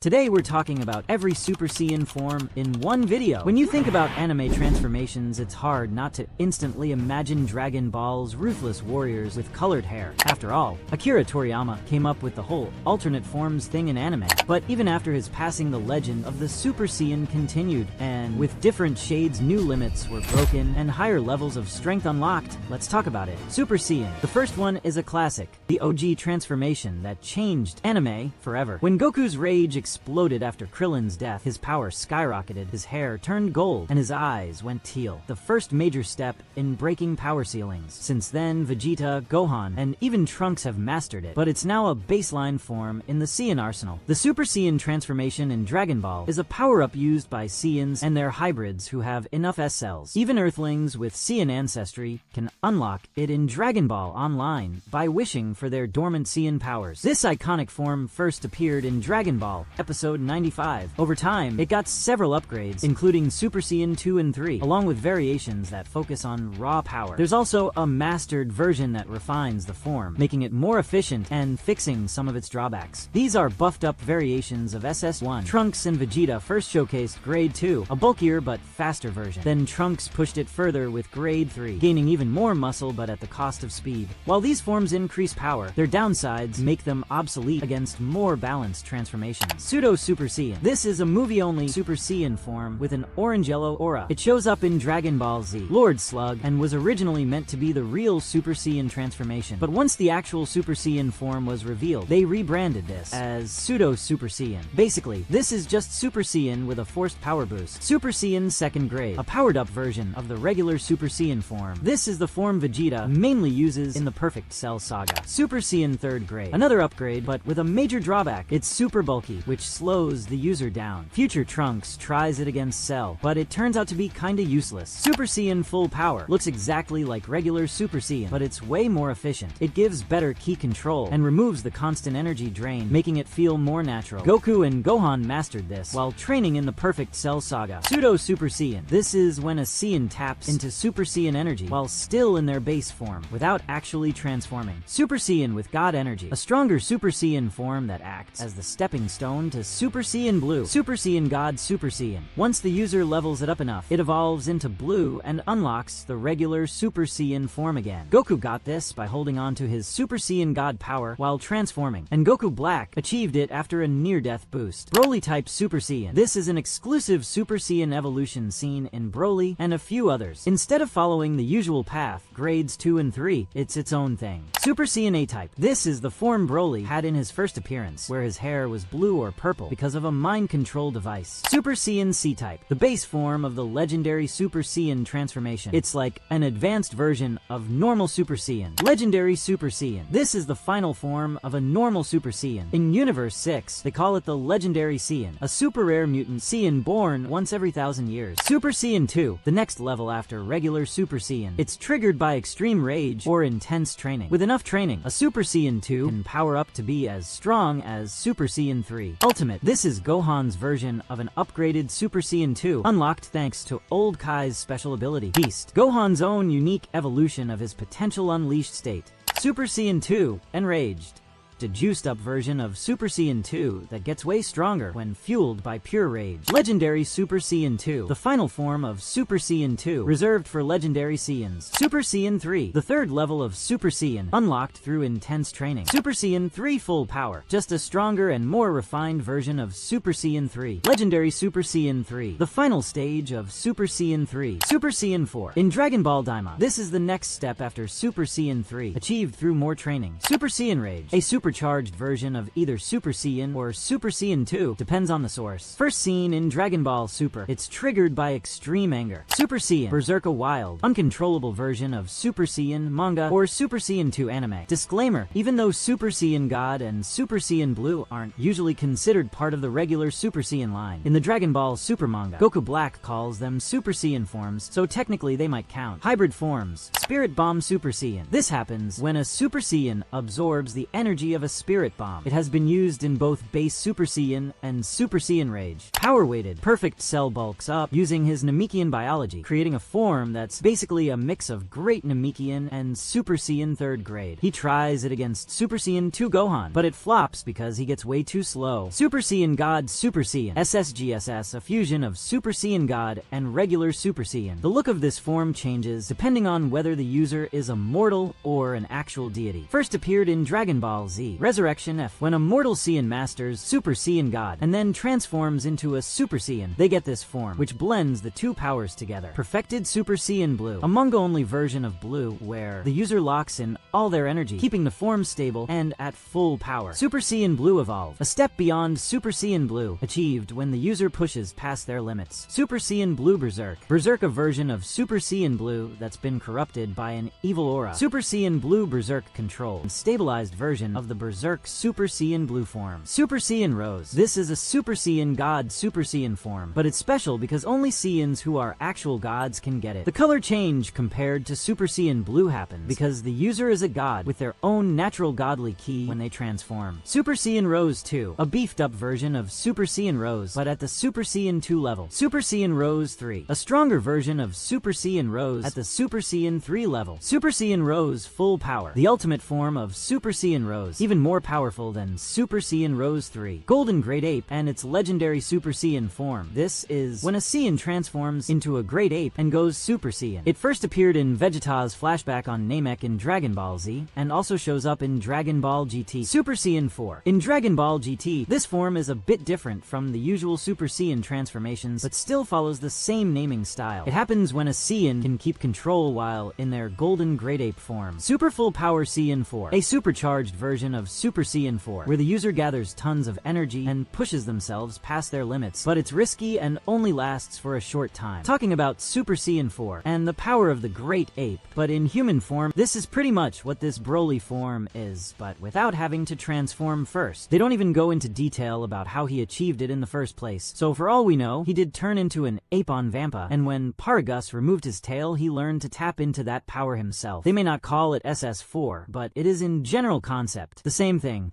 Today we're talking about every Super Saiyan form in one video. When you think about anime transformations, it's hard not to instantly imagine Dragon Ball's ruthless warriors with colored hair. After all, Akira Toriyama came up with the whole alternate forms thing in anime. But even after his passing, the legend of the Super Saiyan continued, and with different shades, new limits were broken and higher levels of strength unlocked. Let's talk about it. Super Saiyan. The first one is a classic, the OG transformation that changed anime forever. When Goku's rage exploded after Krillin's death, his power skyrocketed, his hair turned gold, and his eyes went teal. The first major step in breaking power ceilings. Since then, Vegeta, Gohan, and even Trunks have mastered it, but it's now a baseline form in the Saiyan arsenal. The Super Saiyan transformation in Dragon Ball is a power-up used by Saiyans and their hybrids who have enough S cells. Even Earthlings with Saiyan ancestry can unlock it in Dragon Ball Online by wishing for their dormant Saiyan powers. This iconic form first appeared in Dragon Ball Episode 95. Over time, it got several upgrades, including Super Saiyan 2 and 3, along with variations that focus on raw power. There's also a mastered version that refines the form, making it more efficient and fixing some of its drawbacks. These are buffed-up variations of SS1. Trunks and Vegeta first showcased Grade 2, a bulkier but faster version. Then Trunks pushed it further with Grade 3, gaining even more muscle but at the cost of speed. While these forms increase power, their downsides make them obsolete against more balanced transformations. Pseudo Super Saiyan. This is a movie-only Super Saiyan form with an orange-yellow aura. It shows up in Dragon Ball Z, Lord Slug, and was originally meant to be the real Super Saiyan transformation. But once the actual Super Saiyan form was revealed, they rebranded this as Pseudo Super Saiyan. Basically, this is just Super Saiyan with a forced power boost. Super Saiyan 2nd Grade, a powered-up version of the regular Super Saiyan form. This is the form Vegeta mainly uses in the Perfect Cell saga. Super Saiyan 3rd Grade, another upgrade, but with a major drawback. It's super bulky, which slows the user down. Future Trunks tries it against Cell, but it turns out to be kinda useless. Super Saiyan Full Power looks exactly like regular Super Saiyan, but it's way more efficient. It gives better ki control and removes the constant energy drain, making it feel more natural. Goku and Gohan mastered this while training in the Perfect Cell saga. Pseudo Super Saiyan. This is when a Saiyan taps into Super Saiyan energy while still in their base form, without actually transforming. Super Saiyan with God energy. A stronger Super Saiyan form that acts as the stepping stone to Super Saiyan Blue. Super Saiyan God Super Saiyan. Once the user levels it up enough, it evolves into blue and unlocks the regular Super Saiyan form again. Goku got this by holding on to his Super Saiyan God power while transforming, and Goku Black achieved it after a near-death boost. Broly type Super Saiyan. This is an exclusive Super Saiyan evolution seen in Broly and a few others. Instead of following the usual path, grades 2 and 3, it's its own thing. Super Saiyan A-type. This is the form Broly had in his first appearance, where his hair was blue or purple because of a mind control device. Super Saiyan C-type, the base form of the legendary Super Saiyan transformation. It's like an advanced version of normal Super Saiyan. Legendary Super Saiyan. This is the final form of a normal Super Saiyan. In Universe 6, they call it the Legendary Saiyan, a super rare mutant Saiyan born once every 1,000 years. Super Saiyan 2, the next level after regular Super Saiyan. It's triggered by extreme rage or intense training. With enough training, a Super Saiyan 2 can power up to be as strong as Super Saiyan 3. Ultimate. This is Gohan's version of an upgraded Super Saiyan 2, unlocked thanks to Old Kai's special ability, Beast. Gohan's own unique evolution of his potential unleashed state. Super Saiyan 2, Enraged. A juiced-up version of Super Saiyan 2 that gets way stronger when fueled by pure rage. Legendary Super Saiyan 2, the final form of Super Saiyan 2, reserved for legendary Saiyans. Super Saiyan 3, the third level of Super Saiyan, unlocked through intense training. Super Saiyan 3 Full Power, just a stronger and more refined version of Super Saiyan 3. Legendary Super Saiyan 3, the final stage of Super Saiyan 3. Super Saiyan 4. In Dragon Ball Daima, this is the next step after Super Saiyan 3, achieved through more training. Super Saiyan Rage, a supercharged version of either Super Saiyan or Super Saiyan 2, depends on the source. First seen in Dragon Ball Super, it's triggered by extreme anger. Super Saiyan, Berserk, a wild, uncontrollable version of Super Saiyan manga or Super Saiyan 2 anime. Disclaimer, even though Super Saiyan God and Super Saiyan Blue aren't usually considered part of the regular Super Saiyan line, in the Dragon Ball Super manga, Goku Black calls them Super Saiyan forms, so technically they might count. Hybrid forms. Spirit Bomb Super Saiyan. This happens when a Super Saiyan absorbs the energy of of a spirit bomb. It has been used in both base Super Saiyan and Super Saiyan Rage. Power-weighted, Perfect Cell bulks up using his Namekian biology, creating a form that's basically a mix of Great Namekian and Super Saiyan 3rd grade. He tries it against Super Saiyan 2 Gohan, but it flops because he gets way too slow. Super Saiyan God Super Saiyan, SSGSS, a fusion of Super Saiyan God and regular Super Saiyan. The look of this form changes depending on whether the user is a mortal or an actual deity. First appeared in Dragon Ball Z Resurrection F, when a mortal Saiyan masters Super Saiyan God and then transforms into a Super Saiyan. They get this form, which blends the two powers together. Perfected Super Saiyan Blue, a manga-only version of Blue where the user locks in all their energy, keeping the form stable and at full power. Super Saiyan Blue Evolve, a step beyond Super Saiyan Blue, achieved when the user pushes past their limits. Super Saiyan Blue Berserk, Berserk, a version of Super Saiyan Blue that's been corrupted by an evil aura. Super Saiyan Blue Berserk Control, a stabilized version of the Berserk Super Saiyan Blue form. Super Saiyan Rose, this is a Super Saiyan God Super Saiyan form, but it's special because only Saiyans who are actual gods can get it. The color change compared to Super Saiyan Blue happens because the user is a god with their own natural godly ki when they transform. Super Saiyan Rose 2, a beefed up version of Super Saiyan Rose, but at the Super Saiyan 2 level. Super Saiyan Rose 3, a stronger version of Super Saiyan Rose at the Super Saiyan 3 level. Super Saiyan Rose Full Power, the ultimate form of Super Saiyan Rose, even more powerful than Super Saiyan Rose 3. Golden Great Ape and its legendary Super Saiyan form. This is when a Saiyan transforms into a Great Ape and goes Super Saiyan. It first appeared in Vegeta's flashback on Namek in Dragon Ball Z, and also shows up in Dragon Ball GT. Super Saiyan 4. In Dragon Ball GT, this form is a bit different from the usual Super Saiyan transformations, but still follows the same naming style. It happens when a Saiyan can keep control while in their Golden Great Ape form. Super Full Power Saiyan 4, a supercharged version of Super Saiyan 4, where the user gathers tons of energy and pushes themselves past their limits, but it's risky and only lasts for a short time. Talking about Super Saiyan 4 and the power of the Great Ape, but in human form, this is pretty much what this Broly form is, but without having to transform first. They don't even go into detail about how he achieved it in the first place, so for all we know, he did turn into an ape on Vampa, and when Paragus removed his tail, he learned to tap into that power himself. They may not call it SS4, but it is in general concept the same thing.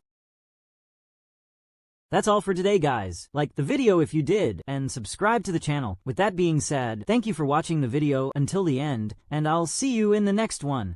That's all for today, guys. Like the video if you did, and subscribe to the channel. With that being said, thank you for watching the video until the end, and I'll see you in the next one.